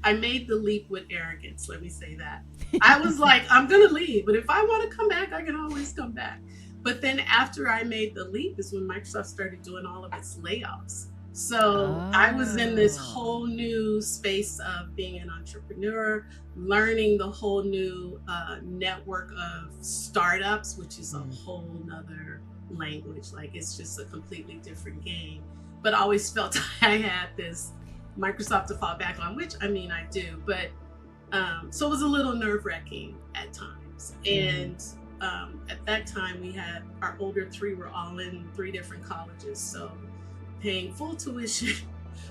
I made the leap with arrogance. Let me say that. I was like, I'm going to leave, but if I want to come back, I can always come back. But then after I made the leap is when Microsoft started doing all of its layoffs. So I was in this Oh. whole new space of being an entrepreneur, learning the whole new network of startups, which is a Mm. whole nother language. Like it's just a completely different game. But I always felt I had this Microsoft to fall back on, which I mean I do, but so it was a little nerve wracking at times. Mm-hmm. And at that time, we had our older three were all in three different colleges, so paying full tuition,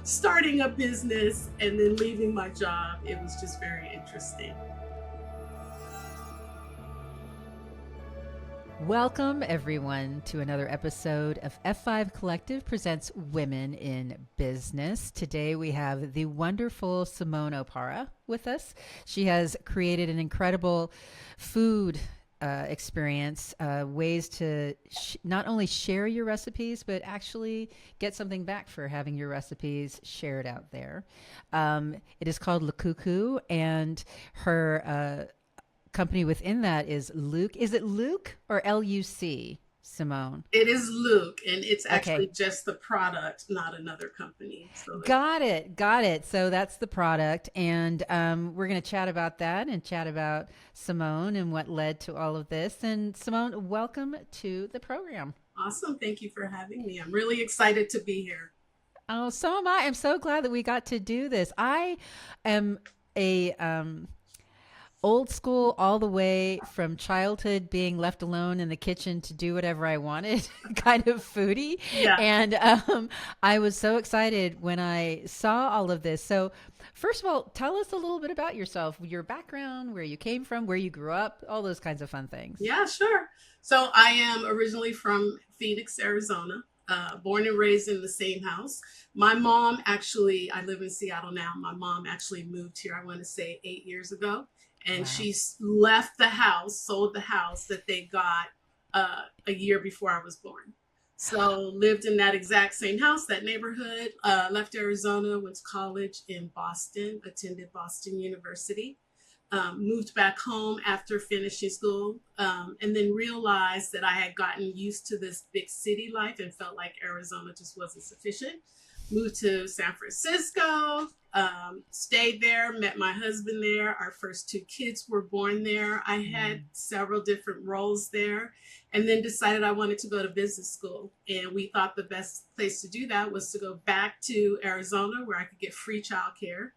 starting a business, and then leaving my job. It was just very interesting. Welcome, everyone, to another episode of F5 Collective Presents Women in Business. Today, we have the wonderful Symone Opara with us. She has created an incredible food experience, ways to not only share your recipes, but actually get something back for having your recipes shared out there. It is called LeCuckoo, and her company within that is Luke. Is it Luke or LUC, Symone? It is Luke, and it's Okay. actually just the product, not another company. So Got it. Got it. So that's the product. And we're going to chat about that and chat about Symone and what led to all of this. And Symone, welcome to the program. awesome. Thank you for having me. I'm really excited to be here. Oh, so am I. I'm so glad that we got to do this. I am a old school all the way from childhood, being left alone in the kitchen to do whatever I wanted kind of foodie. Yeah. And I was so excited when I saw all of this. So first of all, tell us a little bit about yourself, your background, where you came from, where you grew up, all those kinds of fun things. Yeah, sure. So I am originally from Phoenix, Arizona, born and raised in the same house. My mom actually, I live in Seattle now. My mom actually moved here, I want to say 8 years ago. And Wow. she left the house, sold the house that they got a year before I was born. So lived in that exact same house, that neighborhood, left Arizona, went to college in Boston, attended Boston University, moved back home after finishing school, and then realized that I had gotten used to this big city life and felt like Arizona just wasn't sufficient. Moved to San Francisco, stayed there, met my husband there. Our first two kids were born there. I had Mm. several different roles there, and then decided I wanted to go to business school. And we thought the best place to do that was to go back to Arizona where I could get free childcare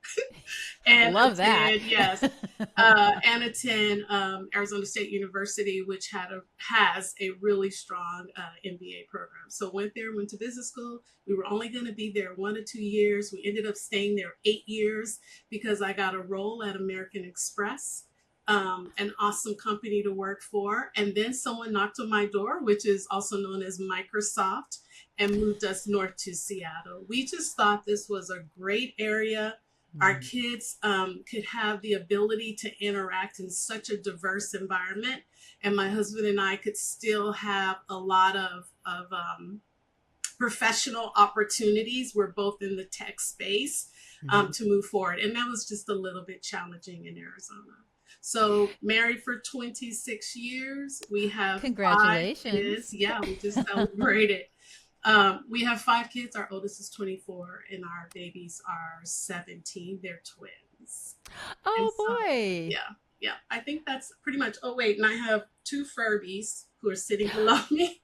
and Love that. attend, yes, and attend Arizona State University, which has a really strong MBA program. So went there, went to business school. We were only going to be there 1 or 2 years. We ended up staying there 8 years because I got a role at American Express, an awesome company to work for. And then someone knocked on my door, which is also known as Microsoft, and moved us north to Seattle. We just thought this was a great area. Our Mm. kids could have the ability to interact in such a diverse environment, and my husband and I could still have a lot of professional opportunities. We're both in the tech space Mhm. to move forward, and that was just a little bit challenging in Arizona. So married for 26 years. We have 5 kids. Congratulations. Yeah, we just celebrated. We have 5 kids. Our oldest is 24, and our babies are 17. They're twins. And Oh so, boy. yeah, yeah. I think that's pretty much. Oh, wait. And I have two Furbies who are sitting below me,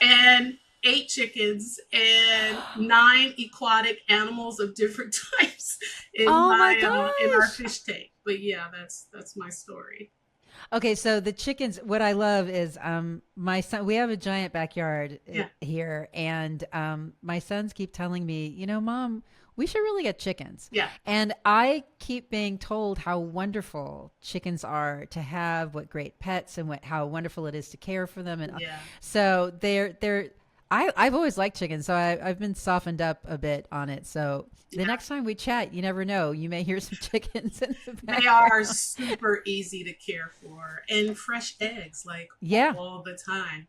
and 8 chickens, and 9 aquatic animals of different types Oh my in our gosh. fish tank. But yeah, that's my story. Okay, so the chickens, what I love is my son, we have a giant backyard Yeah, here, and my sons keep telling me, Mom, we should really get chickens. yeah, And I keep being told how wonderful chickens are to have, what great pets, and how wonderful it is to care for them. And yeah, so I've always liked chickens, so I've been softened up a bit on it. So the yeah. next time we chat, you never know, you may hear some chickens in the They are background. super easy to care for, and fresh eggs like Yeah. all the time.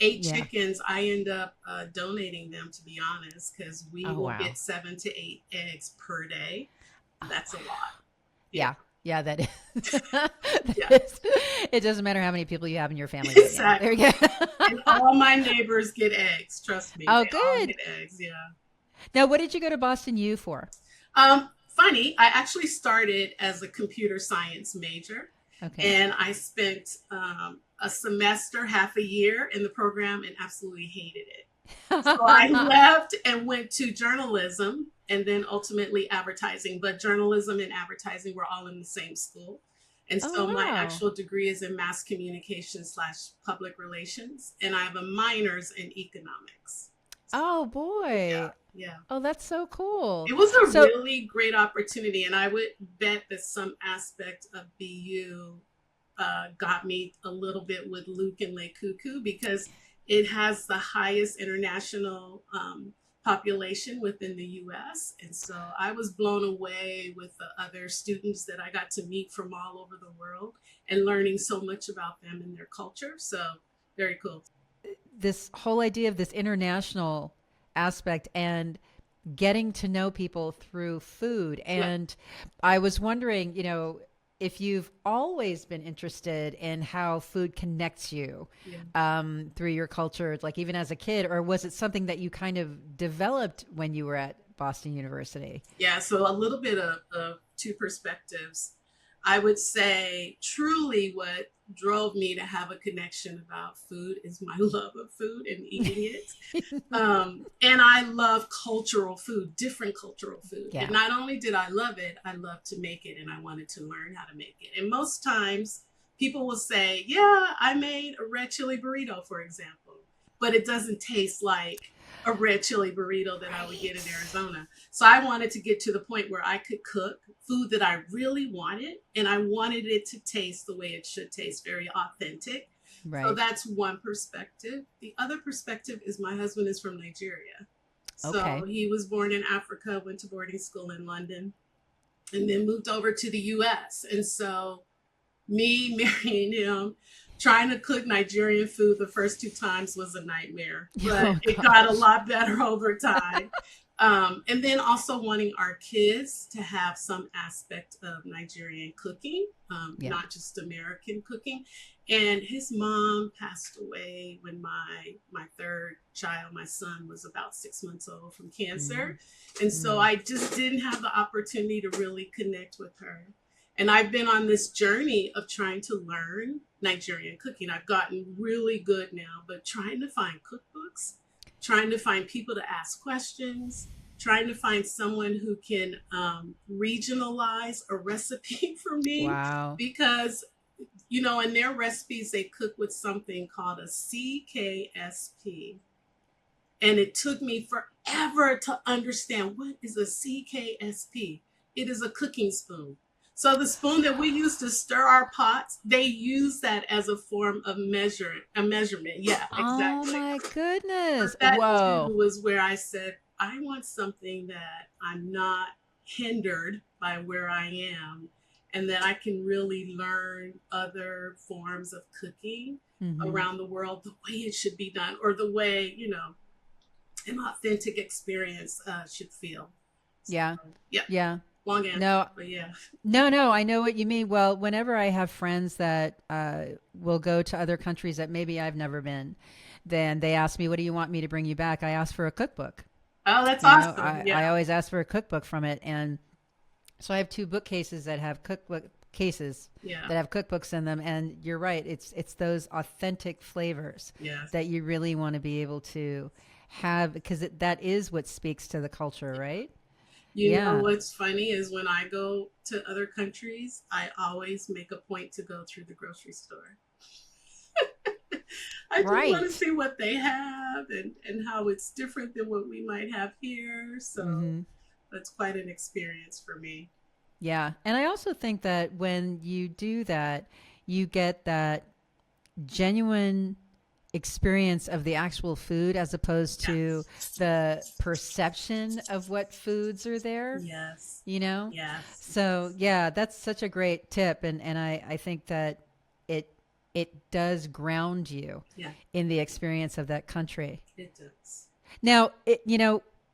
Eight Yeah. chickens, I end up donating them, to be honest, because we Oh will wow. get 7 to 8 eggs per day. That's a lot. Yeah. Yeah. Yeah, that is. Yeah. That is. It doesn't matter how many people you have in your family right now. There Exactly. you And go. all my neighbors get eggs. Trust me, Oh, they all good. get eggs. Yeah. Now, what did you go to Boston U for? Funny, I actually started as a computer science major, Okay. and I spent a semester, half a year in the program, and absolutely hated it. So I left and went to journalism and then ultimately advertising. But journalism and advertising were all in the same school. And Oh, so my wow. actual degree is in mass communication slash public relations. And I have a minors in economics. Oh, Yeah, boy. yeah. Oh, that's so cool. It was a So, really great opportunity. And I would bet that some aspect of BU got me a little bit with Luke and LeCuckoo because it has the highest international population within the US. And so I was blown away with the other students that I got to meet from all over the world and learning so much about them and their culture. So very cool. this whole idea of this international aspect and getting to know people through food. Yeah. And I was wondering, if you've always been interested in how food connects you Yeah. through your culture, like even as a kid, or was it something that you kind of developed when you were at Boston University? Yeah, so a little bit of two perspectives. I would say truly what drove me to have a connection about food is my love of food and eating it. And I love cultural food, different cultural food. And Yeah. not only did I love it, I loved to make it and I wanted to learn how to make it. And most times people will say, yeah, I made a red chili burrito, for example, but it doesn't taste like a red chili burrito that I would get in Right. Arizona. So I wanted to get to the point where I could cook food that I really wanted and I wanted it to taste the way it should taste, very authentic. So Right. that's one perspective. The other perspective is my husband is from Nigeria. So Okay. he was born in Africa, went to boarding school in London, and then moved over to the US. And so me marrying him, trying to cook Nigerian food the first two times was a nightmare, but Oh, it got a gosh. lot better over time. And then also wanting our kids to have some aspect of Nigerian cooking, Yeah. not just American cooking. And his mom passed away when my third child, my son, was about 6 months old from cancer. Mm. And so Mm. I just didn't have the opportunity to really connect with her. And I've been on this journey of trying to learn Nigerian cooking. I've gotten really good now, but trying to find cookbooks, trying to find people to ask questions, trying to find someone who can regionalize a recipe for me Wow. because in their recipes they cook with something called a CKSP, and it took me forever to understand what is a CKSP. It is a cooking spoon. So the spoon that we use to stir our pots, they use that as a form of measurement. Yeah, Oh exactly. my But goodness. that Whoa. too was where I said, I want something that I'm not hindered by where I am and that I can really learn other forms of cooking Hmm. around the world the way it should be done or the way, an authentic experience should feel. So, Yeah. yeah, Yeah. long answer, No, but yeah. no, no. I know what you mean. Well, whenever I have friends that will go to other countries that maybe I've never been, then they ask me, "What do you want me to bring you back?" I ask for a cookbook. Oh, that's You know, awesome. I Yeah, always ask for a cookbook from it, and so I have two bookcases that have cookbook cases yeah, that have cookbooks in them. And you're right; it's those authentic flavors yeah. that you really want to be able to have because that is what speaks to the culture, right? You know Yeah. what's funny is when I go to other countries, I always make a point to go through the grocery store. I just want to Right. see what they have and how it's different than what we might have here. So Hmm. that's quite an experience for me. Yeah. And I also think that when you do that, you get that genuine experience of the actual food as opposed to Yes. the perception of what foods are there, Yes. you know? Yes. So Yes. yeah, that's such a great tip. And I think that it it does ground you Yeah, in the experience of that country. it does. Now,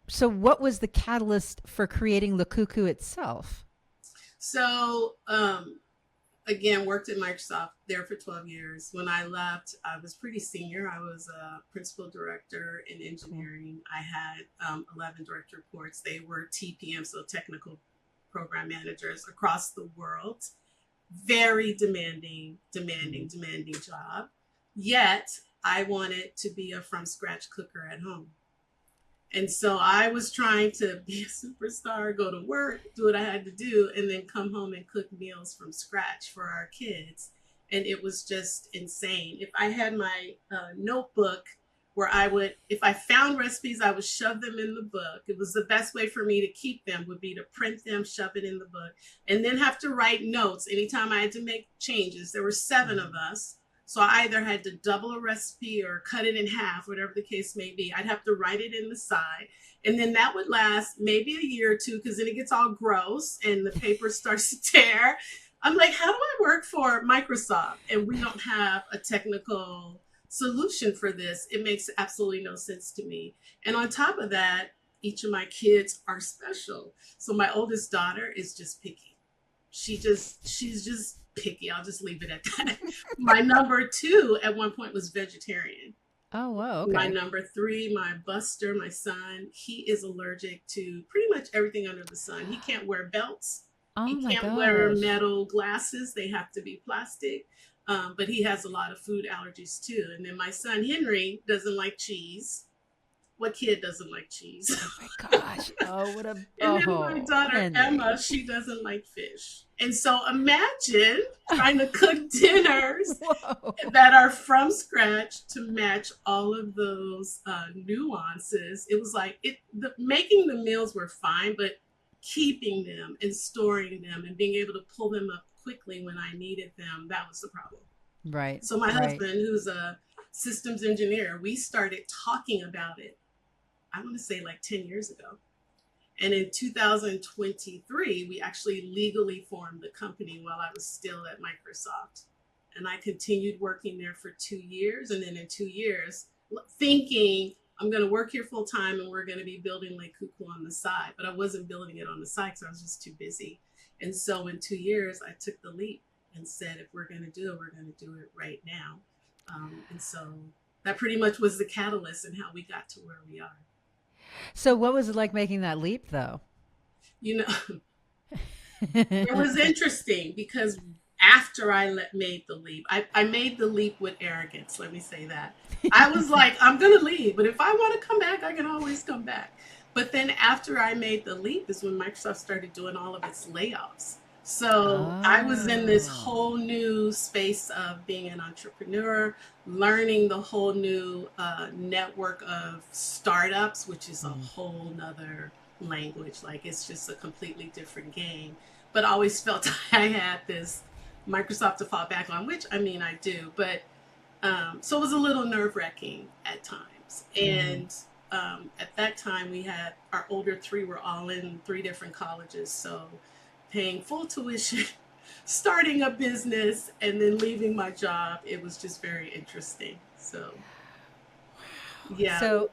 so what was the catalyst for creating LeCuckoo itself? So, again, worked at Microsoft there for 12 years. When I left, I was pretty senior. I was a principal director in Cool. engineering. I had 11 direct reports. They were TPM, so technical program managers across the world. Very demanding, Mm. demanding job. Yet I wanted to be a from scratch cooker at home. And so I was trying to be a superstar, go to work, do what I had to do, and then come home and cook meals from scratch for our kids. And it was just insane. If I had my notebook where I would, if I found recipes, I would shove them in the book. It was the best way for me to keep them would be to print them, shove it in the book, and then have to write notes anytime I had to make changes. There were seven of Mm. us, so I either had to double a recipe or cut it in half, whatever the case may be. I'd have to write it in the side. And then that would last maybe a year or two because then it gets all gross and the paper starts to tear. I'm like, how do I work for Microsoft and we don't have a technical solution for this? It makes absolutely no sense to me. And on top of that, each of my kids are special. So my oldest daughter is just picky. She's just picky. I'll just leave it at that. My number two at one point was vegetarian. Oh, whoa. My Okay. number three, my Buster, my son, he is allergic to pretty much everything under the sun. He can't wear belts. Oh He my can't wear gosh. metal glasses. They have to be plastic. But he has a lot of food allergies too. And then my son Henry doesn't like cheese. What kid doesn't like cheese? Oh my gosh. Oh, what a. And then my Oh, daughter Emma, Henry. she doesn't like fish. And so imagine trying to cook dinners Whoa. that are from scratch to match all of those nuances. It was like making the meals were fine, but keeping them and storing them and being able to pull them up quickly when I needed them, that was the problem. Right. So my Right. husband, who's a systems engineer, we started talking about it, I want to say like 10 years ago. And in 2023, we actually legally formed the company while I was still at Microsoft. And I continued working there for 2 years. And then in 2 years, thinking I'm going to work here full time and we're going to be building LeCuckoo on the side. But I wasn't building it on the side because I was just too busy. And so in 2 years, I took the leap and said, if we're going to do it, we're going to do it right now. And so that pretty much was the catalyst in how we got to where we are. So, what was it like making that leap, though? You know, it was interesting because after made the leap, I made the leap with arrogance. Let me say that. I was like, I'm going to leave, but if I want to come back, I can always come back. But then after I made the leap is when Microsoft started doing all of its layoffs. So I was in this Oh. whole new space of being an entrepreneur, learning the whole new network of startups, which is a Mm. whole nother language. Like it's just a completely different game. But I always felt I had this Microsoft to fall back on, which I mean I do. But so it was a little nerve wracking at times. Mm. And at that time, we had our older three were all in three different colleges. So paying full tuition, starting a business, and then leaving my job, it was just very interesting. So, yeah, So,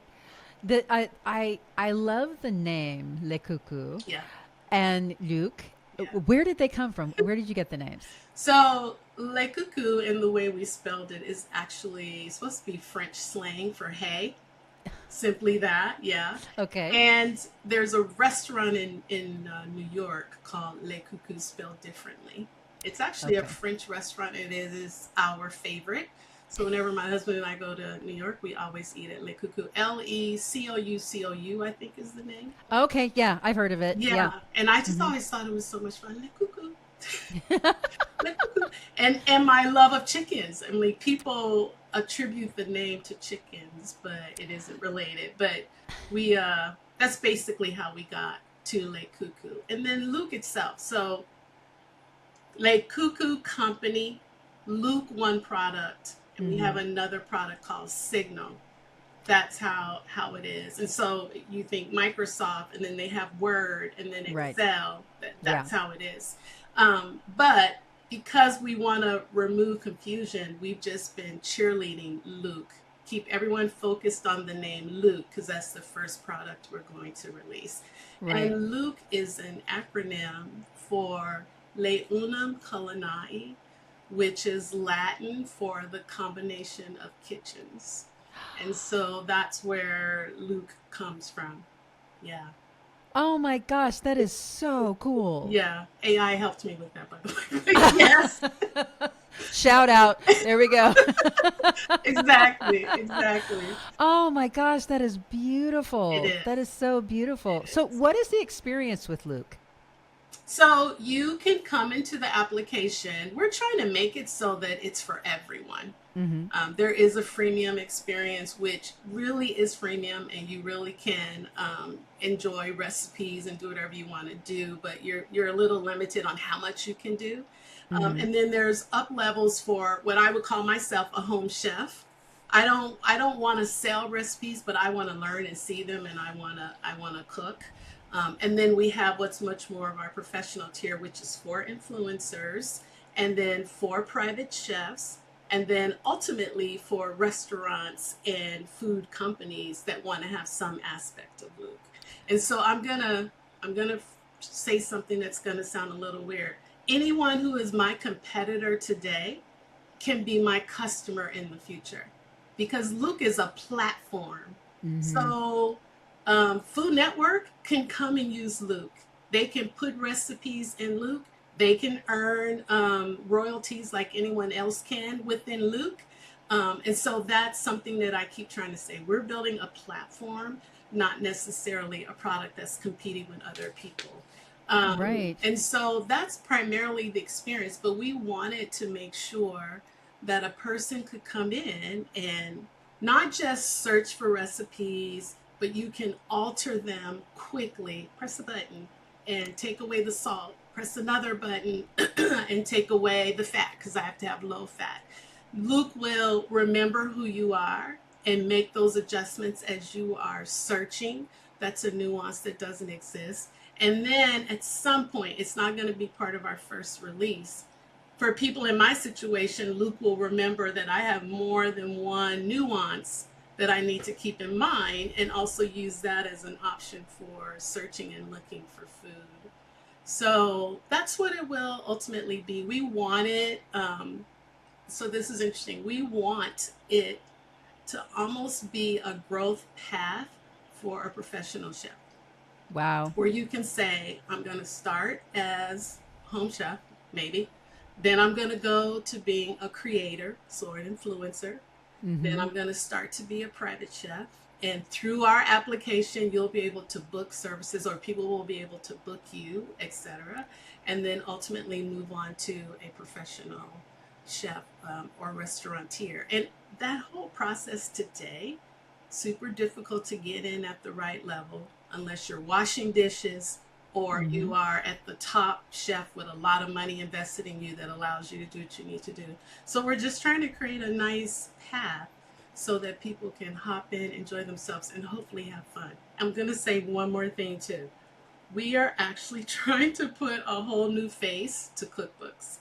I love the name Le Cuckoo yeah, and Luke. yeah. Where did they come from? Where did you get the names? So, Le Cuckoo, in the way we spelled it, is actually supposed to be French slang for hey. Simply that, yeah. Okay. And there's a restaurant in New York called Le Cuckoo, spelled differently. It's actually a Okay. French restaurant. It is our favorite. So whenever my husband and I go to New York, we always eat at Le Cuckoo. LeCoucou, I think is the name. Okay. Yeah, I've heard of it. Yeah. Yeah, and I just Hmm. always thought it was so much fun. Le Cuckoo. And my love of chickens. I mean, people attribute the name to chickens, but it isn't related. But we that's basically how we got to Lake Cuckoo. And then Luke itself. So Lake Cuckoo Company, Luke one product, and we have Hmm. another product called Signal. That's how it is. And so you think Microsoft, and then they have Word, and then Right. Excel. Yeah. That's how it is. But because we want to remove confusion, we've just been cheerleading Luke. Keep everyone focused on the name Luke because that's the first product we're going to release. Right. And Luke is an acronym for Leunum Culinai, which is Latin for the combination of kitchens. And so that's where Luke comes from. Yeah. Oh my gosh, that is so cool. Yeah. AI helped me with that, by the way. Yes. Shout out. There we go. Exactly. Exactly. Oh my gosh, that is It beautiful. That is. is so beautiful. It So, is. what is the experience with Luke? So you can come into the application. We're trying to make it so that it's for everyone. Mm-hmm. There is a freemium experience, which really is freemium, and you really can enjoy recipes and do whatever you want to do. But you're a little limited on how much you can do. Mm-hmm. And then there's up levels for what I would call myself a home chef. I don't want to sell recipes, but I want to learn and see them, and I want to cook. And then we have what's much more of our professional tier, which is for influencers, and then for private chefs, and then ultimately for restaurants and food companies that want to have some aspect of Luke. And so I'm gonna say something that's gonna sound a little weird. Anyone who is my competitor today can be my customer in the future because Luke is a platform. Mm-hmm. So, Food Network can come and use Luke. They can put recipes in Luke. They can earn royalties like anyone else can within Luke. And so that's something that I keep trying to say. We're building a platform, not necessarily a product that's competing with other people. Right. And so that's primarily the experience, but we wanted to make sure that a person could come in and not just search for recipes, but you can alter them quickly. Press a button and take away the salt. Press another button and take away the fat because I have to have low fat. Luke will remember who you are and make those adjustments as you are searching. That's a nuance that doesn't exist. And then at some point, it's not going to be part of our first release. For people in my situation, Luke will remember that I have more than one nuance that I need to keep in mind and also use that as an option for searching and looking for food. So that's what it will ultimately be. We want it, so this is interesting. We want it to almost be a growth path for a professional chef Wow. where you can say, I'm going to start as home chef, maybe. Then I'm going to go to being a creator, so an influencer. Then Mm-hmm. I'm going to start to be a private chef. And through our application, you'll be able to book services or people will be able to book you, etc. And then ultimately move on to a professional chef or restaurateur. And that whole process today, super difficult to get in at the right level unless you're washing dishes or Mm-hmm. you are at the top chef with a lot of money invested in you that allows you to do what you need to do. So we're just trying to create a nice path so that people can hop in, enjoy themselves, and hopefully have fun. I'm going to say one more thing too. We are actually trying to put a whole new face to cookbooks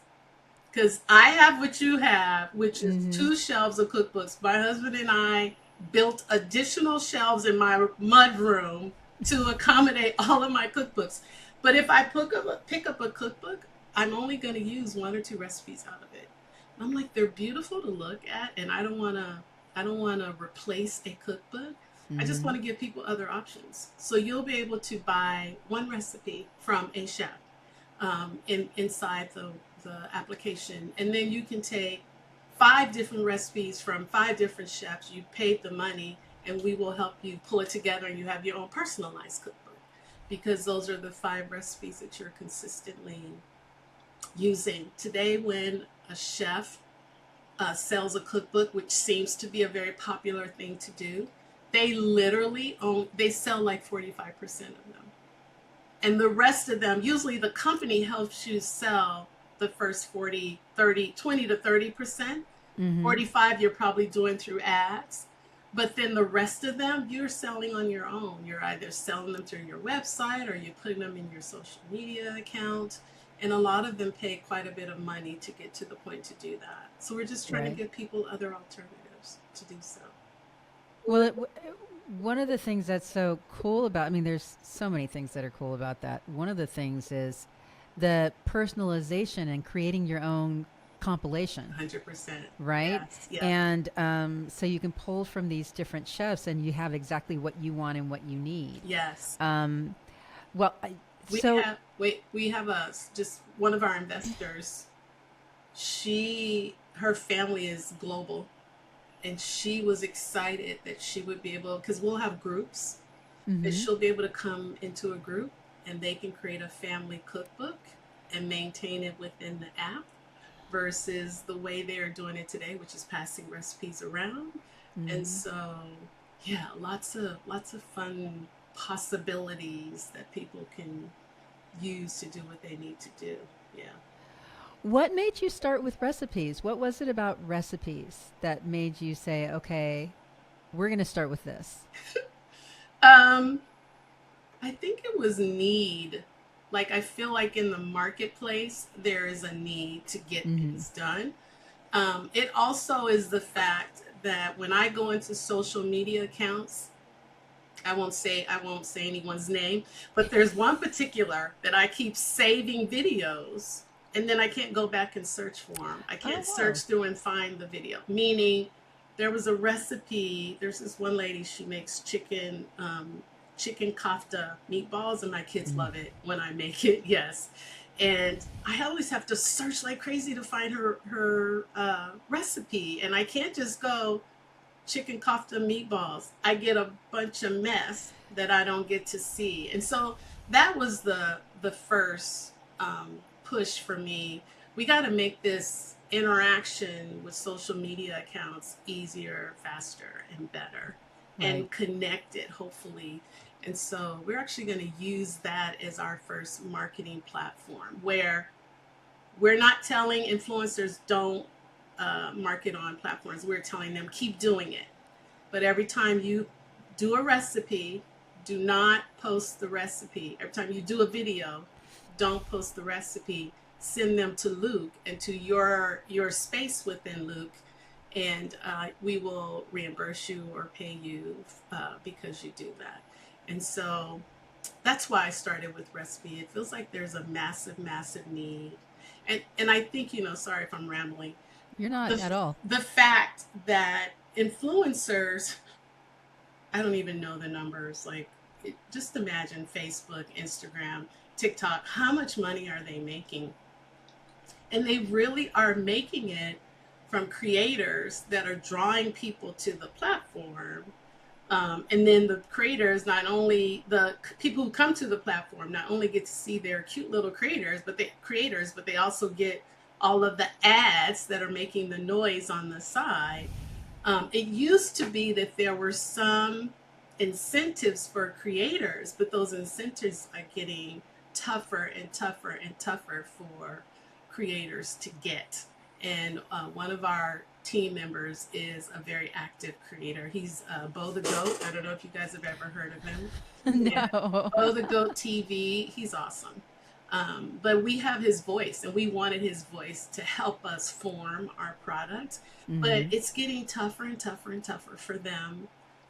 because I have what you have, which is Mm-hmm. two shelves of cookbooks. My husband and I built additional shelves in my mud room to accommodate all of my cookbooks. But if I pick up a cookbook, I'm only going to use one or two recipes out of it. And I'm like, they're beautiful to look at, and I don't want to. I don't want to replace a cookbook. I just Mm-hmm. want to give people other options. So you'll be able to buy one recipe from a chef inside the application. And then you can take five different recipes from five different chefs. You paid the money, and we will help you pull it together, and you have your own personalized cookbook because those are the five recipes that you're consistently using. Today, when a chef sells a cookbook, which seems to be a very popular thing to do, they literally they sell like 45% of them. And the rest of them, usually the company helps you sell the first 40, 30, 20 to 30%. Mm-hmm. 45 you're probably doing through ads. But then the rest of them you're selling on your own. You're either selling them through your website or you're putting them in your social media account. And a lot of them pay quite a bit of money to get to the point to do that. So we're just trying to Right. give people other alternatives to do so. Well, one of the things that's so cool about, I mean, there's so many things that are cool about that. One of the things is the personalization and creating your own compilation, 100%. right? Yes. Yeah. And so you can pull from these different chefs and you have exactly what you want and what you need. Yes. Um, well, We so have, wait, we have a, just one of our investors. Her family is global, and she was excited that she would be able, because we'll have groups, that mm-hmm. she'll be able to come into a group and they can create a family cookbook and maintain it within the app versus the way they are doing it today, which is passing recipes around. And Mm-hmm. so, yeah, lots of fun possibilities that people can use to do what they need to do. Yeah. What made you start with recipes? What was it about recipes that made you say, okay, we're going to start with this? Um, I think it was need. Like, I feel like in the marketplace, there is a need to get Mm-hmm. things done. It also is the fact that when I go into social media accounts, I won't say anyone's name, but there's one particular that I keep saving videos, and then I can't go back and search for them. I Oh, can't wow. search through and find the video. Meaning, there was a recipe. There's this one lady. She makes chicken kofta meatballs, and my kids Mm. love it when I make it. Yes, and I always have to search like crazy to find her recipe, and I can't just go chicken kofta meatballs. I get a bunch of mess that I don't get to see. And so that was the first push for me. We got to make this interaction with social media accounts easier, faster, and better, Right. and connected, hopefully. And so we're actually going to use that as our first marketing platform where we're not telling influencers don't market on platforms. We're telling them keep doing it. But every time you do a recipe, do not post the recipe. Every time you do a video, don't post the recipe. Send them to Luke and to your space within Luke, and we will reimburse you or pay you because you do that. And so that's why I started with recipe. It feels like there's a massive, massive need. And I think, sorry if I'm rambling, You're not the at all. the fact that influencers, I don't even know the numbers. Like, just imagine Facebook, Instagram, TikTok. How much money are they making? And they really are making it from creators that are drawing people to the platform. And then the creators, not only the people who come to the platform, not only get to see their cute little creators, but they also get all of the ads that are making the noise on the side. It used to be that there were some incentives for creators, but those incentives are getting tougher and tougher and tougher for creators to get. And one of our team members is a very active creator. He's Bo the Goat. I don't know if you guys have ever heard of him. Yeah, No. Bo the Goat TV. He's awesome. But we have his voice, and we wanted his voice to help us form our product. But Mm-hmm. it's getting tougher and tougher and tougher for them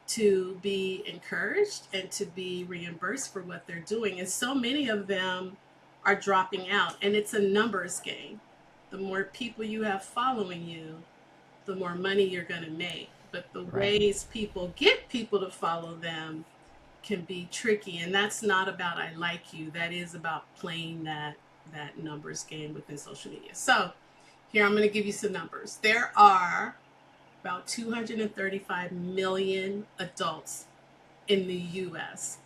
to be encouraged and to be reimbursed for what they're doing. And so many of them are dropping out, and it's a numbers game. The more people you have following you, the more money you're going to make. But the Right. ways people get people to follow them can be tricky, and that's not about I like you. That is about playing that numbers game within social media. So here I'm going to give you some numbers. There are about 235 million adults in the US.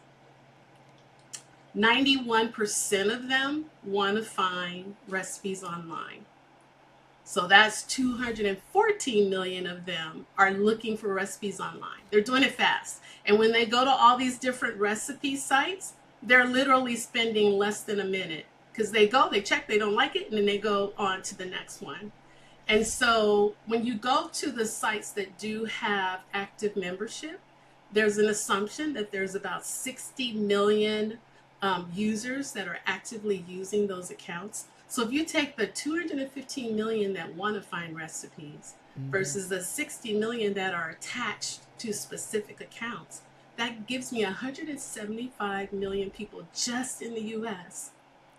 91% of them want to find recipes online. So that's 214 million of them are looking for recipes online. They're doing it fast. And when they go to all these different recipe sites, they're literally spending less than a minute because they check, they don't like it, and then they go on to the next one. And so when you go to the sites that do have active membership, there's an assumption that there's about 60 million users that are actively using those accounts. So if you take the 215 million that want to find recipes Mm-hmm. versus the 60 million that are attached to specific accounts, that gives me 175 million people just in the US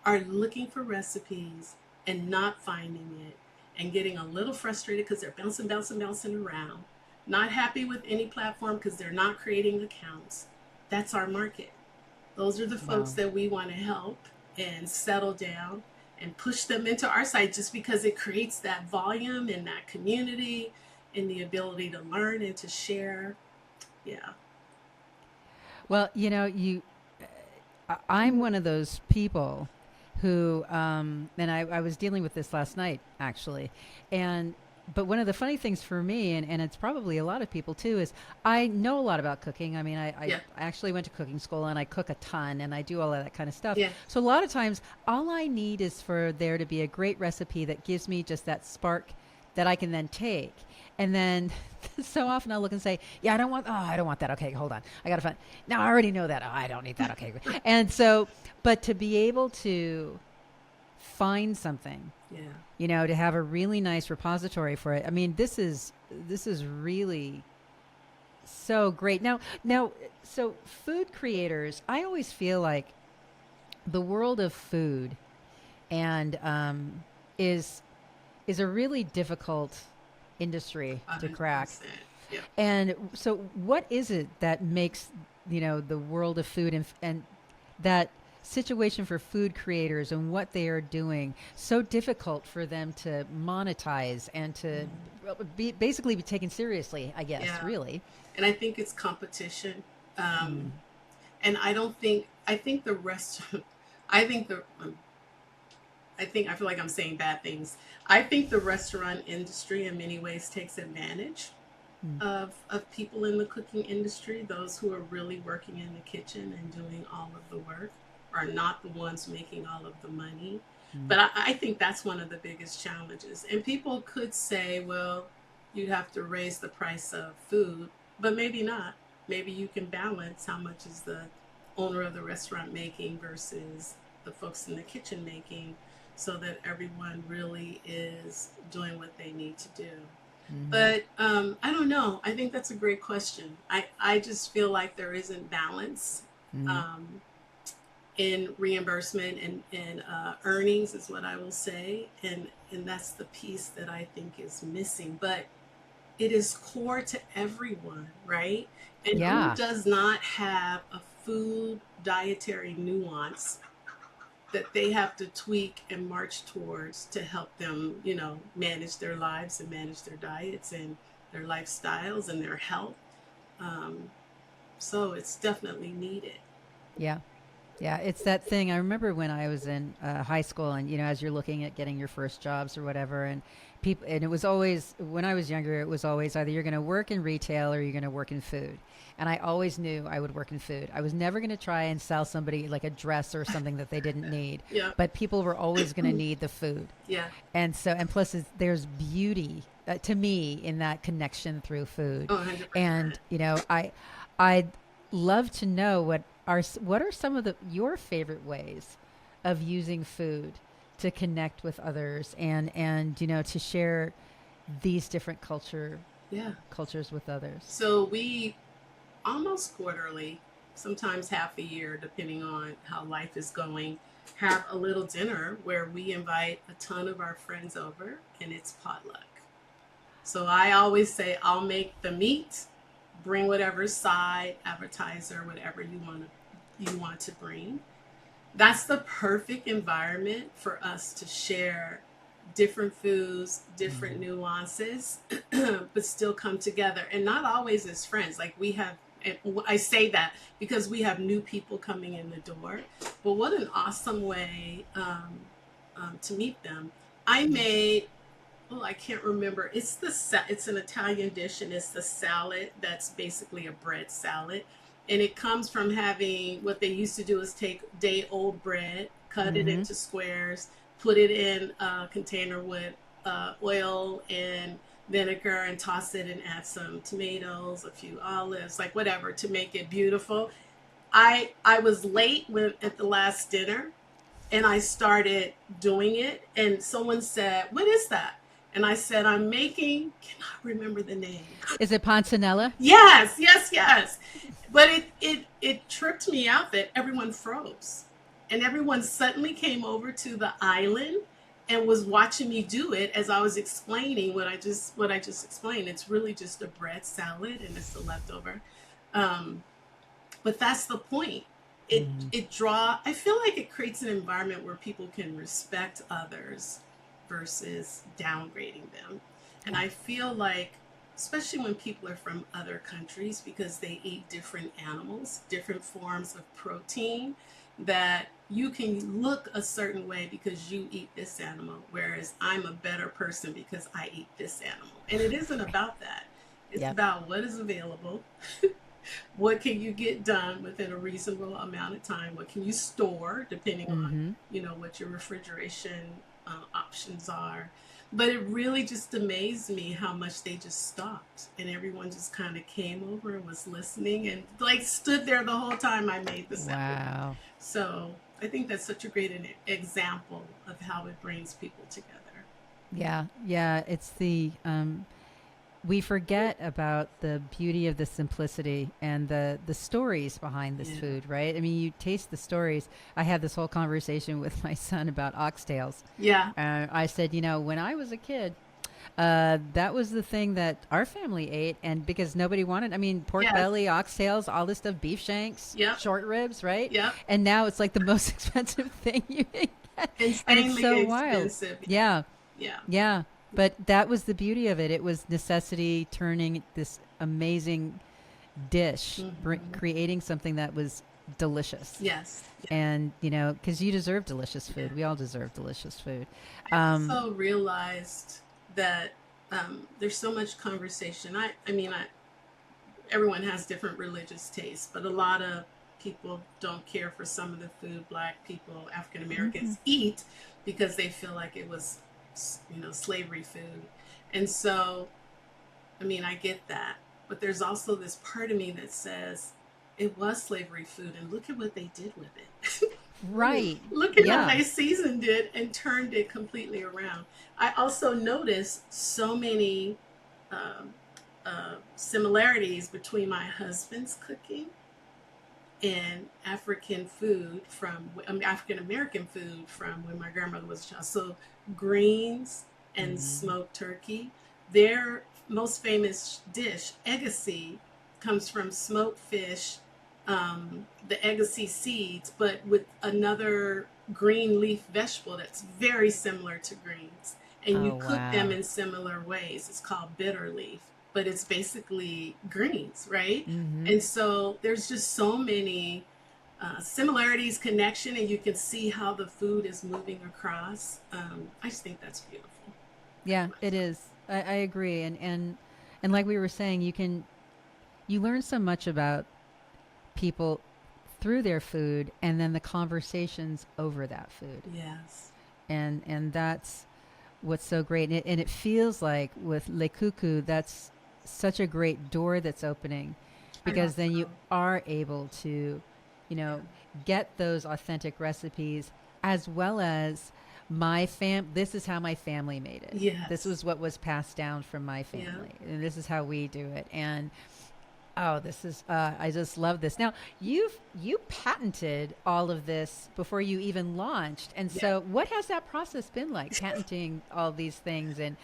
are looking for recipes and not finding it and getting a little frustrated because they're bouncing around, not happy with any platform because they're not creating accounts. That's our market. Those are the folks Wow. that we want to help and settle down and push them into our site just because it creates that volume and that community and the ability to learn and to share. Yeah. Well, I'm one of those people who, and I was dealing with this last night actually, and but one of the funny things for me, and it's probably a lot of people too, is I know a lot about cooking. I mean, Yeah. I actually went to cooking school and I cook a ton and I do all of that kind of stuff. Yeah. So a lot of times, all I need is for there to be a great recipe that gives me just that spark that I can then take. And then so often I'll look and say, yeah, I don't want that. Okay, hold on. I got to find, no, I already know that. Oh, I don't need that. Okay. And so, but to be able to find something, Yeah. to have a really nice repository for it. I mean, this is really so great. Now, so food creators, I always feel like the world of food and is is a really difficult industry to crack. 100%. Yeah. And so, what is it that makes the world of food and that situation for food creators and what they are doing so difficult for them to monetize and to basically be taken seriously? I guess Yeah. really. And I think it's competition. Mm. And I think the rest, I think I feel like I'm saying bad things. I think the restaurant industry in many ways takes advantage Mm. of people in the cooking industry. Those who are really working in the kitchen and doing all of the work are not the ones making all of the money. Mm. But I think that's one of the biggest challenges. And people could say, well, you have to raise the price of food, but maybe not. Maybe you can balance how much is the owner of the restaurant making versus the folks in the kitchen making, so that everyone really is doing what they need to do. Mm-hmm. But I don't know. I think that's a great question. I just feel like there isn't balance Mm-hmm. um, in reimbursement and earnings, is what I will say. And that's the piece that I think is missing. But it is core to everyone, right? And who Yeah. does not have a food dietary nuance that they have to tweak and march towards to help them, manage their lives and manage their diets and their lifestyles and their health. Um, so it's definitely needed. Yeah. Yeah, it's that thing. I remember when I was in high school, and as you're looking at getting your first jobs or whatever, and people, and it was always when I was younger, it was always either you're going to work in retail or you're going to work in food, and I always knew I would work in food. I was never going to try and sell somebody like a dress or something that they didn't need, Yeah. but people were always going to need the food, Yeah. and so and plus there's beauty to me in that connection through food, Oh, 100%. and I'd love to know what are some of your favorite ways of using food to connect with others and to share these different Yeah. cultures with others. So we almost quarterly, sometimes half a year, depending on how life is going, have a little dinner where we invite a ton of our friends over, and it's potluck. So I always say I'll make the meat, bring whatever side, appetizer, whatever you want to bring. That's the perfect environment for us to share different foods, different Mm. nuances, but still come together. And not always as friends. Like we have, and I say that because we have new people coming in the door. But what an awesome way to meet them. I Yeah. made, oh, I can't remember. It's an Italian dish, and it's the salad that's basically a bread salad. And it comes from having, what they used to do is take day old bread, cut it Mm-hmm. into squares, put it in a container with oil and vinegar, and toss it and add some tomatoes, a few olives, like whatever, to make it beautiful. I was late at the last dinner, and I started doing it, and someone said, "What is that?" And I said, "I'm making." Cannot remember the name. Is it panzanella? Yes, yes, yes. But it tripped me out that everyone froze, And everyone suddenly came over to the island and was watching me do it as I was explaining what I just explained. It's really just a bread salad and it's the leftover. Um, but that's the point. Mm-hmm. I feel like it creates an environment where people can respect others versus downgrading them. And Yeah. I feel like, especially when people are from other countries, because they eat different animals, different forms of protein, that you can look a certain way because you eat this animal, whereas I'm a better person because I eat this animal. And it isn't about that. It's Yep. about what is available. What can you get done within a reasonable amount of time? What can you store, depending on Mm-hmm. what your refrigeration options are? But it really just amazed me how much they just stopped and everyone just kind of came over and was listening and like stood there the whole time I made the salad. Wow. So I think that's such a great example of how it brings people together. Yeah. Yeah. It's the we forget about the beauty of the simplicity and the stories behind this Yeah. food, right? I mean, you taste the stories. I had this whole conversation with my son about oxtails. Yeah. I said, when I was a kid, that was the thing that our family ate, and because nobody wanted, I mean, pork Yes. belly, oxtails, all this stuff, beef shanks, Yep. short ribs, right? Yep. And now it's like the most expensive thing you can get, and it's Insanely so wild. expensive. Yeah, Yeah. yeah. But that was the beauty of it. It was necessity turning this amazing dish, Hmm. creating something that was delicious. Yes. Yeah. And, because you deserve delicious Yeah. food. We all deserve delicious food. I Um, also realized that there's so much conversation. Everyone has different religious tastes, but a lot of people don't care for some of the food Black people, African mhm. Americans eat because they feel like it was, slavery food. And so, I get that, but there's also this part of me that says it was slavery food, and look at what they did with it. Right. Look at how Yeah. they seasoned it and turned it completely around. I also noticed so many um, similarities between my husband's cooking and African American food from when my grandmother was a child. So greens and Mhm. smoked turkey. Their most famous dish, egusi, comes from smoked fish, the egusi seeds, but with another green leaf vegetable that's very similar to greens. And you Oh, cook them wow. in similar ways. It's called bitter leaf, but it's basically greens, right? Mhm. And so there's just so many similarities, connection, and you can see how the food is moving across. I just think that's beautiful. That's Yeah, my it thought. is. I agree. And like we were saying, you learn so much about people through their food and then the conversations over that food. Yes. And that's what's so great. And it feels like with LeCuckoo, that's such a great door that's opening, I know because then so. you are able to, you Yeah. know, get those authentic recipes, as well as this is how my family made it. This Yes. was what was passed down from my Yeah. family, and this is how we do it. And oh, this is I just love this. Now, you patented all of this before you even launched. And Yeah. so what has that process been like, patenting all these things? And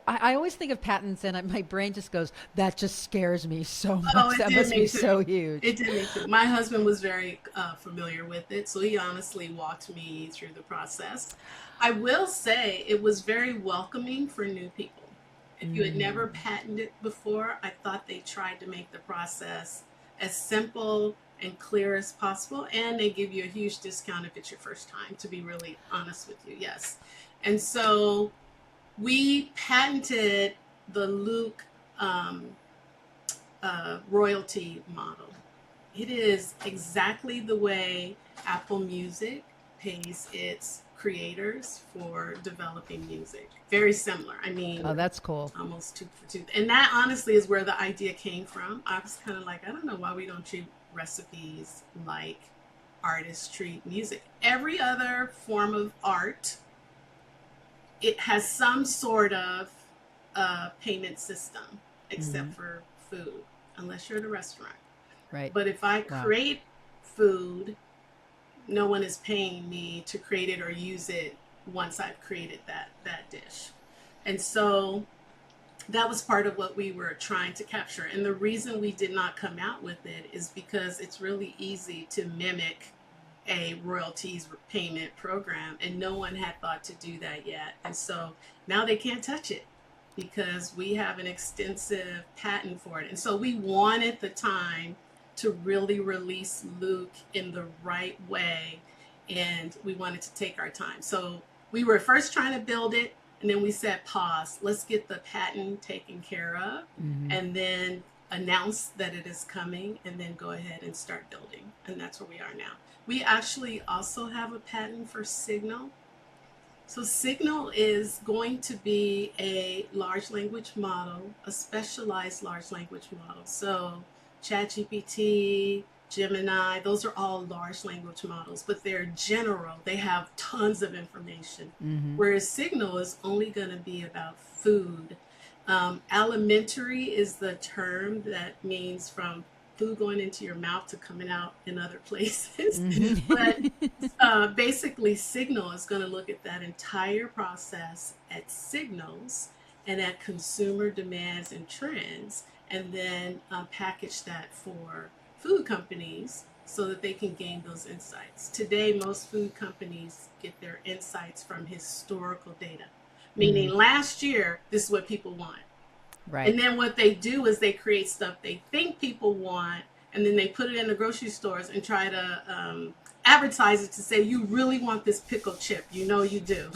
I always think of patents, and my brain just goes, that just scares me so Oh, much. it That did must be me too. so It huge. did me too. My husband was very familiar with it, so he honestly walked me through the process. I will say it was very welcoming for new people. If you had never Mm. patented before, I thought they tried to make the process as simple and clear as possible, and they give you a huge discount if it's your first time, to be really honest with you. Yes. And so we patented the Luke um, royalty model. It is exactly the way Apple Music pays its creators for developing music. Very similar. Oh, that's cool. Almost tooth for tooth. And that honestly is where the idea came from. I was kind of like, I don't know why we don't treat recipes like artists treat music. Every other form of art, it has some sort of payment system, Hmm. except for food, unless you're at a restaurant. Right. But if I Wow. create food, no one is paying me to create it or use it once I've created that dish. And so that was part of what we were trying to capture. And the reason we did not come out with it is because it's really easy to mimic a royalties payment program, and no one had thought to do that yet. And so now they can't touch it because we have an extensive patent for it. And so we wanted the time to really release Luke in the right way, and we wanted to take our time. So we were first trying to build it, and then we said, pause, let's get the patent taken care of, and then announce that it is coming, and then go ahead and start building. And that's where we are now. We actually also have a patent for Signal. So Signal is going to be a large language model, a specialized large language model. So ChatGPT, Gemini, those are all large language models, but they're general. They have tons of information. Whereas Signal is only going to be about food. Alimentary is the term that means from food going into your mouth to coming out in other places. But basically, Signal is going to look at that entire process at signals and at consumer demands and trends, and then package that for food companies so that they can gain those insights. Today, most food companies get their insights from historical data, meaning last year, this is what people want. Right. And then what they do is they create stuff they think people want, and then they put it in the grocery stores and try to advertise it to say, you really want this pickle chip. You know you do.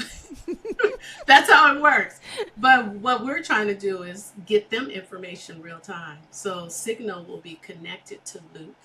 That's how it works. But what we're trying to do is get them information real time. So Signal will be connected to Luke.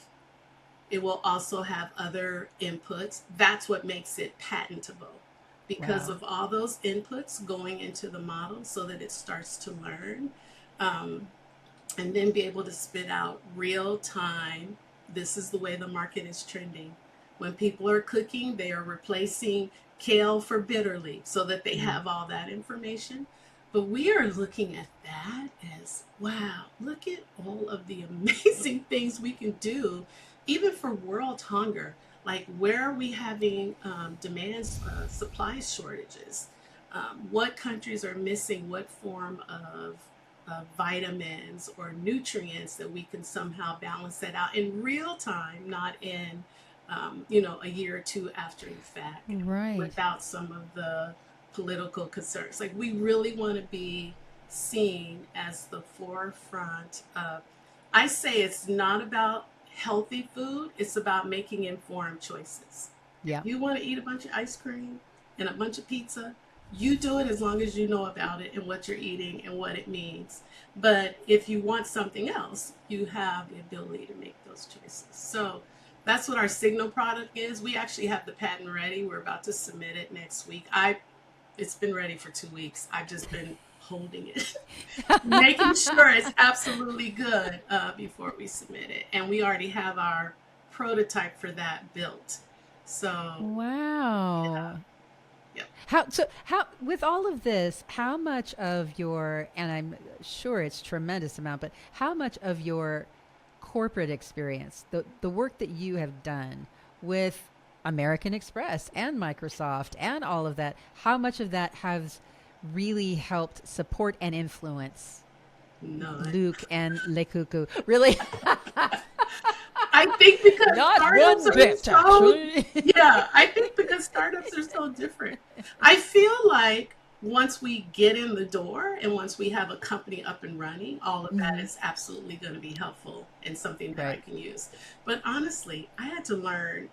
It will also have other inputs. That's what makes it patentable, because of all those inputs going into the model so that it starts to learn. And then be able to spit out real time. This is the way the market is trending. When people are cooking, they are replacing kale for bitter leaf so that they have all that information. But we are looking at that as, wow, look at all of the amazing things we can do, even for world hunger. Like, where are we having demands, supply shortages? What countries are missing what form of vitamins or nutrients that we can somehow balance that out in real time, not in, a year or two after the fact, Right. without some of the political concerns. Like, we really want to be seen as the forefront of, I say it's not about healthy food, it's about making informed choices. Yeah. If you want to eat a bunch of ice cream and a bunch of pizza, you do it as long as you know about it and what you're eating and what it means. But if you want something else, you have the ability to make those choices. So that's what our Signal product is. We actually have the patent ready. We're about to submit it next week. It's been ready for 2 weeks. I've just been holding it, making sure it's absolutely good before we submit it. And we already have our prototype for that built. So Wow. Yep. How with all of this, how much of your, and I'm sure it's tremendous amount, but how much of your corporate experience, the work that you have done with American Express and Microsoft and all of that, how much of that has really helped support and influence None. Luke and LeCuckoo? Really? I think because Not startups one are bit, so, actually. yeah, I think because startups are so different. I feel like once we get in the door and once we have a company up and running, all of that is absolutely going to be helpful and something that I Right. can use. But honestly, I had to learn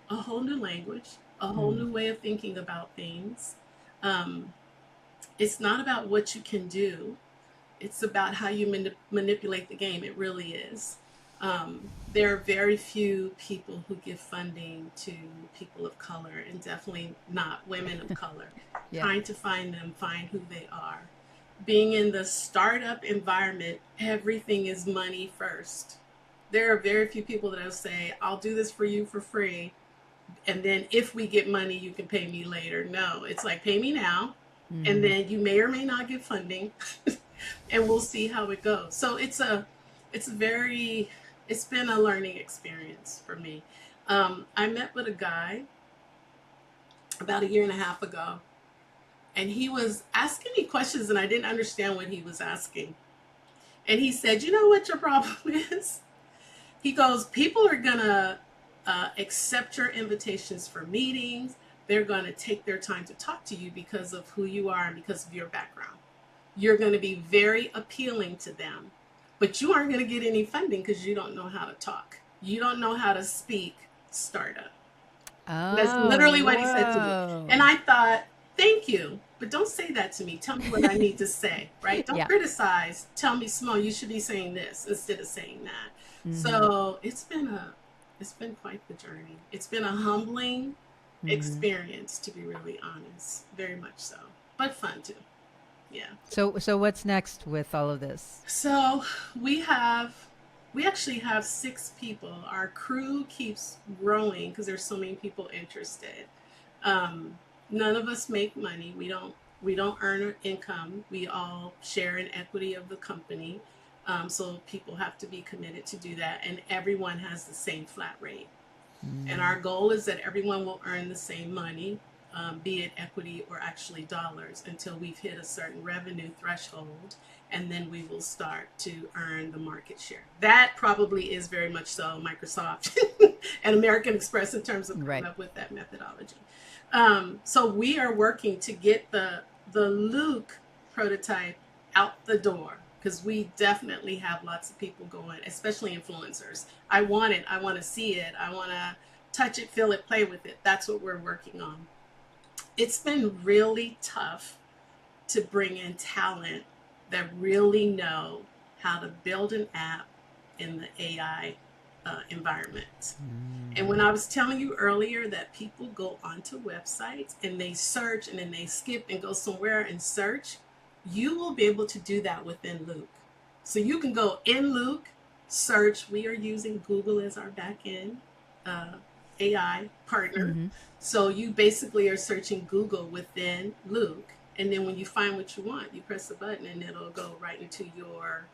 a whole new language, a whole new way of thinking about things. Um, it's not about what you can do, it's about how you manipulate the game. It really is. There are very few people who give funding to people of color, and definitely not women of color. Yeah. Trying to find them, find who they are. Being in the startup environment, everything is money first. There are very few people that will say, I'll do this for you for free, and then if we get money, you can pay me later. No, it's like, pay me now, and then you may or may not get funding, and we'll see how it goes. So it's been a learning experience for me. I met with a guy about a year and a half ago, and he was asking me questions, and I didn't understand what he was asking. And he said, "You know what your problem is?" He goes, "People are gonna accept your invitations for meetings. They're gonna take their time to talk to you because of who you are and because of your background. You're going to be very appealing to them, but you aren't going to get any funding because you don't know how to talk. You don't know how to speak startup." That's Oh, literally what he said to me. And whoa. I thought, thank you, but don't say that to me. Tell me what I need to say, right? Don't Yeah. criticize. Tell me, Simone, you should be saying this instead of saying that. Mm-hmm. So it's been quite the journey. It's been a humbling Mm-hmm. experience, to be really honest. Very much so, but fun too. Yeah. So what's next with all of this? So we have we actually have 6 people. Our crew keeps growing because there's so many people interested. Um, None of us make money. We don't earn an income. We all share in equity of the company. So people have to be committed to do that, and everyone has the same flat rate. And Mm. our goal is that everyone will earn the same money, be it equity or actually dollars, until we've hit a certain revenue threshold. And then we will start to earn the market share. That probably is very much so Microsoft and American Express in terms of coming Right. up with that methodology. So we are working to get the Luke prototype out the door because we definitely have lots of people going, especially influencers. I want it. I want to see it. I want to touch it, feel it, play with it. That's what we're working on. It's been really tough to bring in talent that really know how to build an app in the AI environment. And when I was telling you earlier that people go onto websites and they search and then they skip and go somewhere and search, you will be able to do that within Luke. So you can go in Luke, search. We are using Google as our back end uh, AI partner. Mm-hmm. So you basically are searching Google within Luke. And then when you find what you want, you press a button and it'll go right into your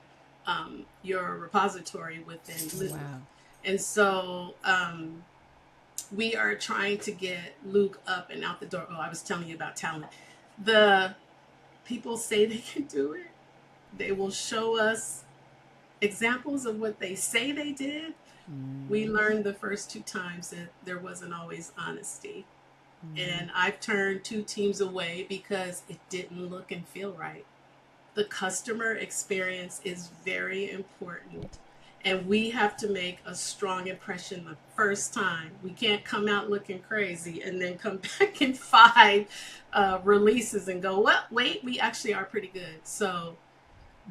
repository within Luke. Wow. And so we are trying to get Luke up and out the door. Oh, I was telling you about talent. The people say they can do it. They will show us examples of what they say they did. We Mm-hmm. learned the first 2 times that there wasn't always honesty. And I've turned 2 teams away because it didn't look and feel right. The customer experience is very important. And we have to make a strong impression the first time. We can't come out looking crazy and then come back in 5 releases and go, well, wait, we actually are pretty good. So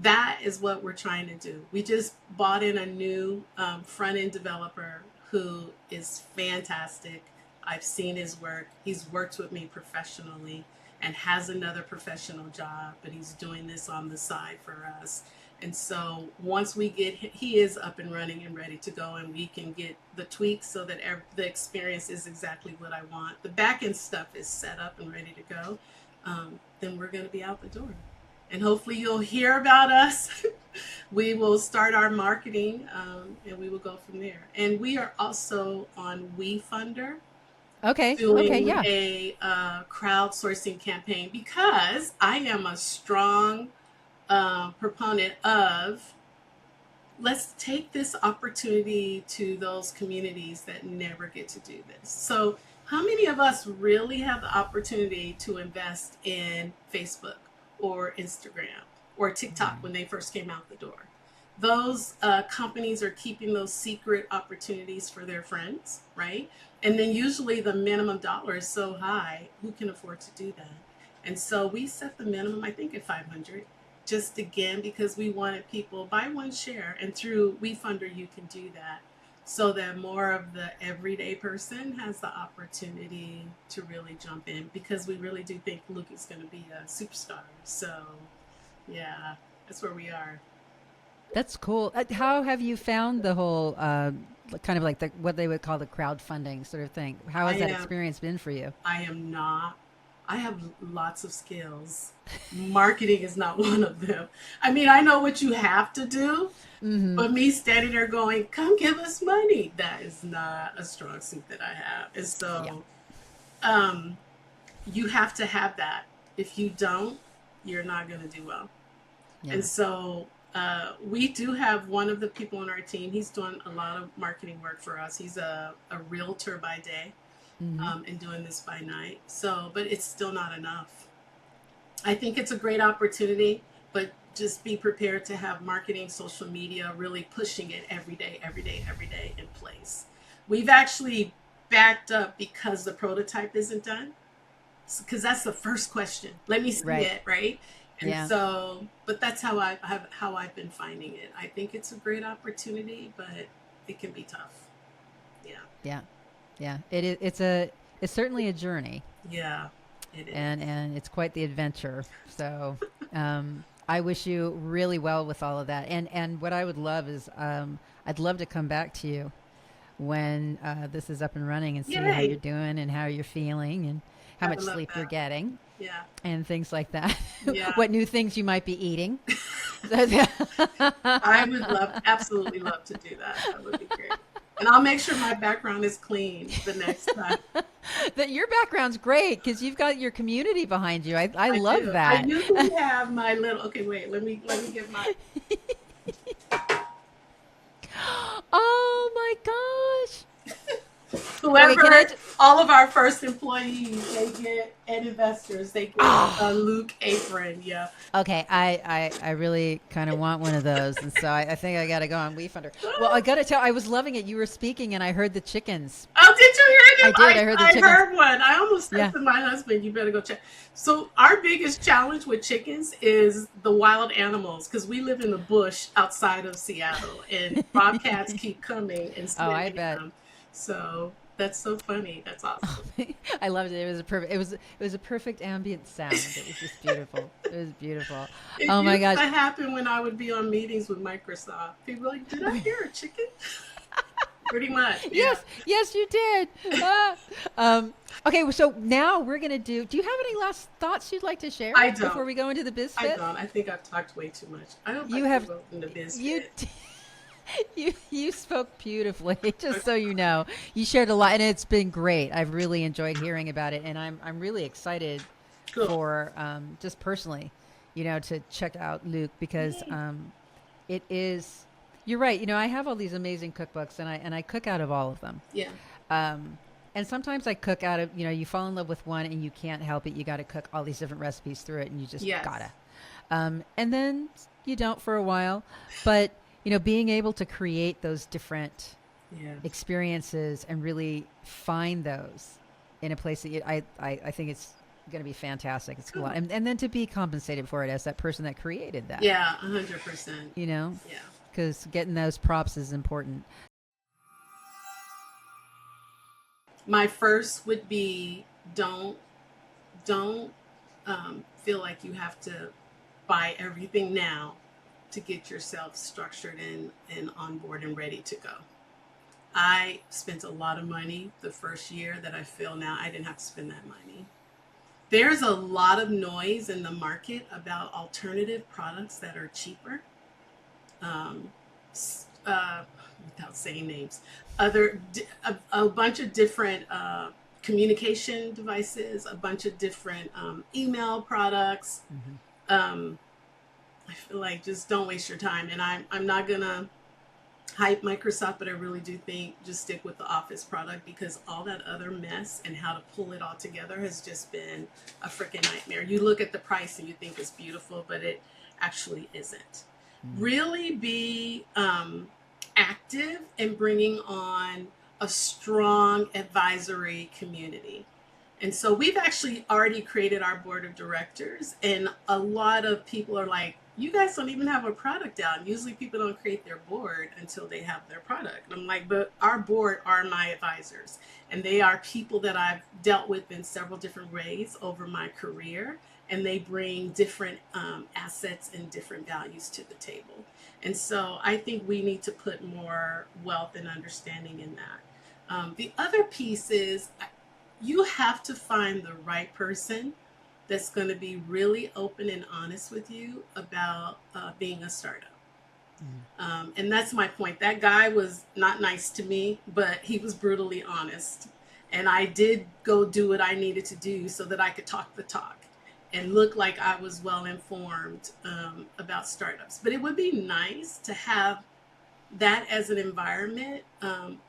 that is what we're trying to do. We just bought in a new front end developer who is fantastic. I've seen his work. He's worked with me professionally and has another professional job, but he's doing this on the side for us. And so once we get, he is up and running and ready to go, and we can get the tweaks so that the experience is exactly what I want. The back end stuff is set up and ready to go. Then we're going to be out the door. And hopefully you'll hear about us. We will start our marketing, and we will go from there. And we are also on Wefunder Okay. Okay. doing Yeah. a crowdsourcing campaign because I am a strong proponent of let's take this opportunity to those communities that never get to do this. So, how many of us really have the opportunity to invest in Facebook or Instagram or TikTok when they first came out the door? Those companies are keeping those secret opportunities for their friends, right? And then usually the minimum dollar is so high, who can afford to do that? And so we set the minimum, I think, at 500, just again because we wanted people buy one share, and through WeFunder you can do that, so that more of the everyday person has the opportunity to really jump in, because we really do think Luke is going to be a superstar. So yeah, that's where we are. That's cool. How have you found the whole kind of like the what they would call the crowdfunding sort of thing? How I has that am experience been for you? I am not I have lots of skills. Marketing is not one of them. I mean, I know what you have to do, Mm-hmm. but me standing there going, come give us money, that is not a strong suit that I have. And Yeah. so um, you have to have that. If you don't, you're not going to do well. Yeah. And so we do have one of the people on our team. He's doing a lot of marketing work for us. He's a realtor by day, Mm-hmm. and doing this by night. So, but it's still not enough. I think it's a great opportunity, but just be prepared to have marketing, social media, really pushing it every day, every day, every day in place. We've actually backed up because the prototype isn't done, because that's the first question. Let me see Right. it, right? And Yeah. so, but that's how I've been finding it. I think it's a great opportunity, but it can be tough. Yeah, Yeah. Yeah. It's certainly a journey, yeah, it is. and it's quite the adventure. So, I wish you really well with all of that. And what I would love is, I'd love to come back to you when this is up and running and see how you're Yay! doing and how you're feeling and how I much would love sleep you're that. getting Yeah, and things like that. yeah. What new things you might be eating. I would absolutely love to do that. That would be great. And I'll make sure my background is clean the next time. That your background's great because you've got your community behind you. I I love do. I that. usually have my little. Okay, wait. Let me get my. Oh my gosh. Okay, can I? Whoever, all of our first employees, they get, and investors, they get a Ah. Luke apron. Yeah. Okay, I really kind of want one of those, and so I think I got to go on Wefunder. Well, I got to tell, I was loving it. You were speaking, and I heard the chickens. Oh, did you hear I them? did. I heard the I chickens. heard one. I almost said Yeah. to my husband, "You better go check." So our biggest challenge with chickens is the wild animals, because we live in the bush outside of Seattle, and bobcats keep coming and Oh, I sniffing bet. them. So that's so funny. That's awesome. I loved it. It was a perfect. It was a perfect ambient sound. It was just beautiful. It was beautiful. It Oh my used gosh. to happen when I would be on meetings with Microsoft. People were like, "Did I hear a chicken?" Pretty much, yeah. Yes, yes, you did. Ah. Okay, so now we're gonna do. Do you have any last thoughts you'd like to share I before don't. we go into the biz I fit? don't. I think I've talked way too much. I hope I You can have go in the biz you fit. you spoke beautifully. Just Okay, so you know, you shared a lot, and it's been great. I've really enjoyed hearing about it, and I'm really excited cool. for just personally, to check out Luke because Yay. it is. You're right. I have all these amazing cookbooks, and I cook out of all of them. Yeah. Um, and sometimes I cook out of, you fall in love with one and you can't help it. You got to cook all these different recipes through it and you just Yes. gotta. And then you don't for a while. But, being able to create those different Yes. experiences and really find those in a place that I think it's going to be fantastic. It's a lot. Cool. And then to be compensated for it as that person that created that, Yeah. 100%. you know, Yeah. because getting those props is important. My first would be, don't don't feel like you have to buy everything now to get yourself structured and on board and ready to go. I spent a lot of money the first year that I feel now I didn't have to spend that money. There's a lot of noise in the market about alternative products that are cheaper. Um, Without saying names, a bunch of different communication devices, a bunch of different email products. Hmm. Um, I feel like just don't waste your time. And I'm not gonna hype Microsoft, but I really do think just stick with the Office product, because all that other mess and how to pull it all together has just been a freaking nightmare. You look at the price and you think it's beautiful, but it actually isn't. Mm. Really be active in bringing on a strong advisory community. And so we've actually already created our board of directors, and a lot of people are like, "You guys don't even have a product out." Usually people don't create their board until they have their product. And I'm like, but our board are my advisors, and they are people that I've dealt with in several different ways over my career, and they bring different assets and different values to the table. And so I think we need to put more wealth and understanding in that. The other piece is, you have to find the right person that's going to be really open and honest with you about being a startup. And that's my point. That guy was not nice to me, but he was brutally honest. And I did go do what I needed to do so that I could talk the talk and look like I was well informed about startups. But it would be nice to have that as an environment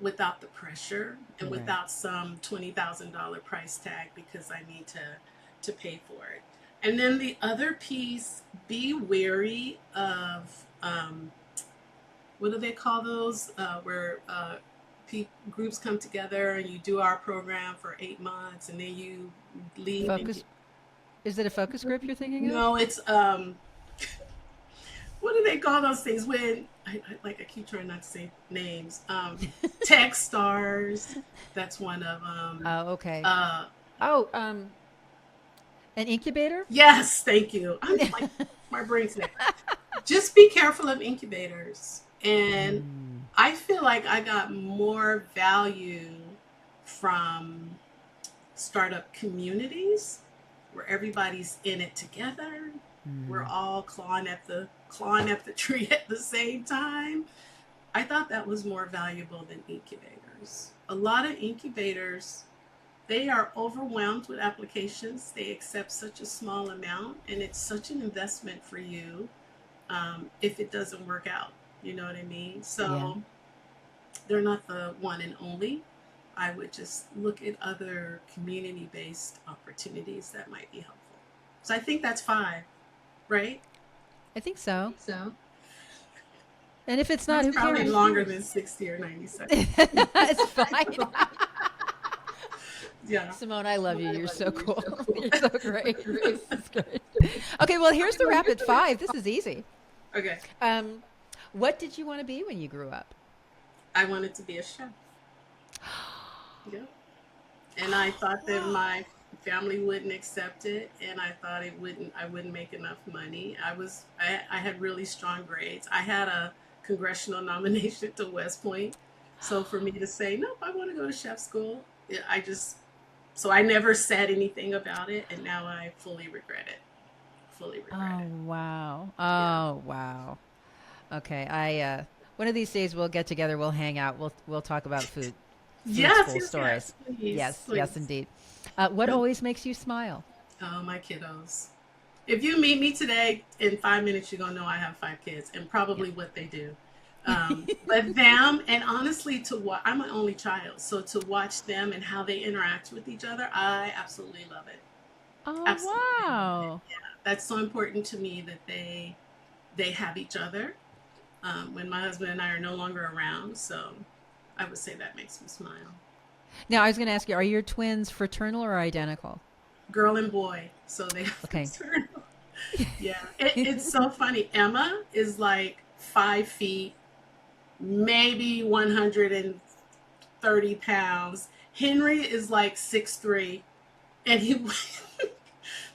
without the pressure and Right. without some $20,000 price tag because I need to pay for it. And then the other piece, be wary of what do they call those? Where groups come together and you do our program for 8 months and then you leave. Focus. Is it a focus group you're thinking of? No, it's what do they call those things when I keep trying not to say names. Tech stars. That's one of them. Oh, okay. An incubator? Yes, thank you. I'm like my brain's there. Just be careful of incubators. And I feel like I got more value from startup communities where everybody's in it together. We're all clawing at the tree at the same time. I thought that was more valuable than incubators. A lot of incubators, they are overwhelmed with applications. They accept such a small amount, and it's such an investment for you if it doesn't work out. You know what I mean? So they're not the one and only. I would just look at other community-based opportunities that might be helpful. So I think that's 5, right? I think so. And if it's not, That's who probably cares? longer than 60 or 90 seconds. It's fine. Yeah. Symone, I love you. You're so cool. You're so great. This is great. Okay, well, here's the rapid 5. This is easy. Okay. What did you want to be when you grew up? I wanted to be a chef. Yeah. And I thought that my family wouldn't accept it, and I thought I wouldn't make enough money. I had really strong grades. I had a congressional nomination to West Point. So for me to say, nope, I want to go to chef school, so I never said anything about it, and now I fully regret it. Wow. Yeah. Oh, wow. Okay. One of these days we'll get together, we'll hang out, we'll talk about food Yes, school stories. please, Yes, please. indeed. What always makes you smile? Oh, my kiddos. If you meet me today, in 5 minutes, you're going to know I have 5 kids and probably what they do. But them, and honestly, I'm an only child, so to watch them and how they interact with each other, I absolutely love it. Oh, Absolutely love it. wow. Yeah, that's so important to me that they have each other when my husband and I are no longer around. So I would say that makes me smile. Now, I was going to ask you, are your twins fraternal or identical? Girl and boy, so they have Okay. fraternal. Yeah, it's so funny. Emma is like 5 feet, maybe 130 pounds. Henry is like 6'3", and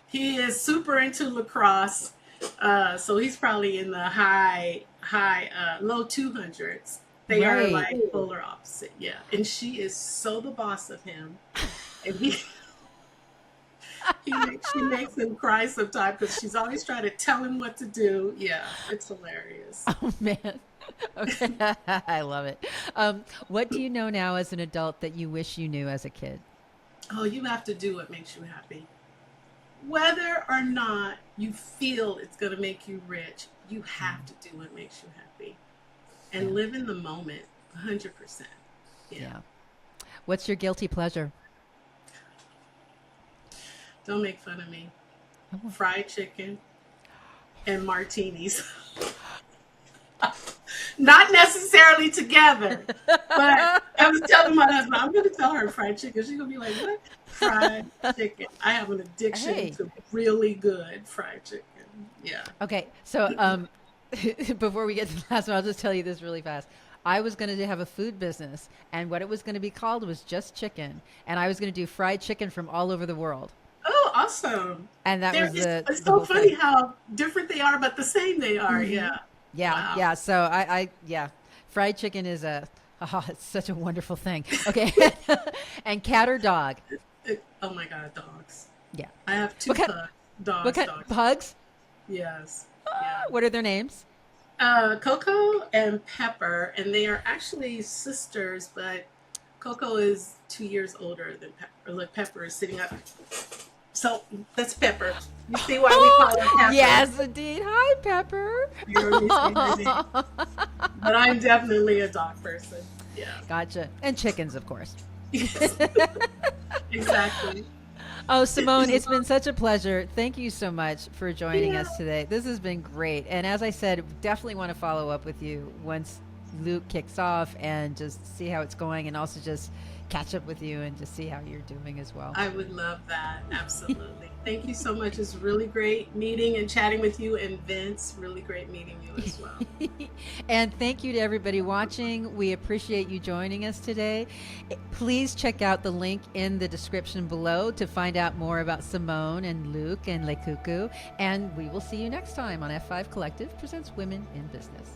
he is super into lacrosse. So he's probably in the low 200s. They are Right. like polar opposite. Yeah, and she is so the boss of him, and she makes him cry sometimes because she's always trying to tell him what to do. Yeah, it's hilarious. Oh, man. Okay. I love it. What do you know now as an adult that you wish you knew as a kid? Oh, you have to do what makes you happy. Whether or not you feel it's going to make you rich, you have to do what makes you happy and live in the moment 100%. Yeah. What's your guilty pleasure? Don't make fun of me. Oh. Fried chicken and martinis. Not necessarily together, but I was telling my husband, I'm going to tell her fried chicken. She's going to be like, what? Fried chicken. I have an addiction to really good fried chicken. Yeah. Okay. So before we get to the last one, I'll just tell you this really fast. I was going to have a food business, and what it was going to be called was just chicken. And I was going to do fried chicken from all over the world. Oh, awesome. And that was it's so funny how different they are, but the same they are. Mm-hmm. Yeah. Yeah. Wow. Yeah. So fried chicken is it's such a wonderful thing. Okay. And cat or dog? Oh my God, dogs. Yeah. I have two What kind? pugs. What Dogs, kind? dogs. Pugs? Yes. Yeah. What are their names? Coco and Pepper, and they are actually sisters, but Coco is 2 years older than Pepper. Look, Pepper is sitting up. So that's Pepper. You see why we call her Pepper? Yes, indeed. Hi, Pepper. You heard me say her name. But I'm definitely a dog person. Yeah. Gotcha. And chickens, of course. Yes. Exactly. Oh, Symone, it's been such a pleasure. Thank you so much for joining Yeah. us today. This has been great. And as I said, definitely want to follow up with you once Luke kicks off and just see how it's going, and also just catch up with you and just see how you're doing as well. I would love that. Absolutely. Thank you so much. It's really great meeting and chatting with you, and Vince, really great meeting you as well. And thank you to everybody watching. We appreciate you joining us today. Please check out the link in the description below to find out more about Symone and Luke and LeCuckoo. And we will see you next time on F5 Collective Presents Women in Business.